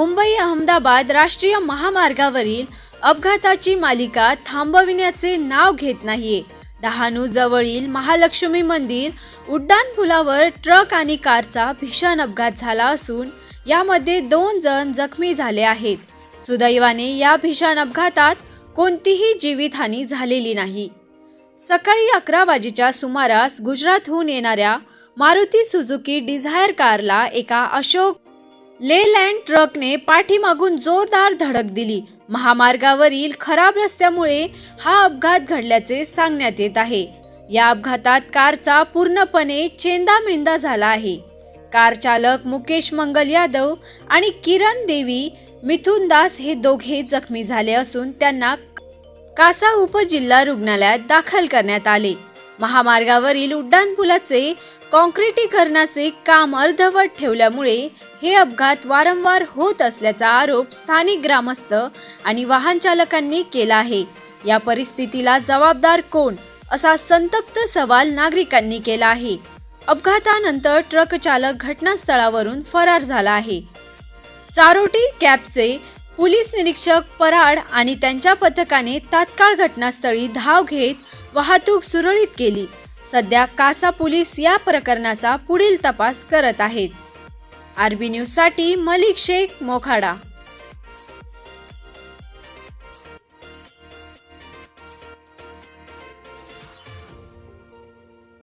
मुंबई अहमदाबाद राष्ट्रीय महामार्गावरील अपघाताची मालिका थांबविण्याचे नाव घेत नाहीये। डहाणू जवळील महालक्ष्मी मंदिर उड्डाणपुलावर ट्रक आणि कारचा भीषण अपघात झाला असून यामध्ये 2 जण जखमी झाले आहेत। सुदैवाने या भीषण अपघातात कोणतीही जीवितहानी झालेली नाही। सकाळी 11 वाजेच्या सुमारास गुजरातहून येणाऱ्या मारुती सुझुकी डिझायर कारला एका अशोक लेलँड ट्रकने पाठीमागून जोरदार धडक दिली। महामार्गावरील खराब रस्त्यामुळे हा अपघात घडल्याचे सांगण्यात येत आहे। या अपघातात कारचा पूर्णपणे चेंदामेंदा झाला आहे। कार चालक मुकेश मंगल यादव आणि किरण देवी मिथुन दास हे दोघे जखमी झाले असून त्यांना कासा उपजिल्हा रुग्णालयात दाखल करण्यात आले। महामार्गावरील उड्डाणपुलाचे काँक्रिटीकरणाचे काम अर्धवट ठेवल्यामुळे हे अपघात वारंवार होत असल्याचा आरोप स्थानिक ग्रामस्थ आणि वाहन चालकांनी केला आहे। या परिस्थितीला जबाबदार कोण असा संतप्त सवाल नागरिकांनी केला आहे। अपघातानंतर ट्रक चालक घटनास्थळावरून फरार झाला आहे। चारोटी कॅबचे पोलीस निरीक्षक पराड आणि त्यांच्या पथकाने तात्काळ घटनास्थळी धाव घेत वाहतूक सुरळीत केली। सध्या कासा पोलीस या प्रकरणाचा पुढील तपास करत आहेत। आरबी न्यूज साठी मलिक शेख, मोखाडा।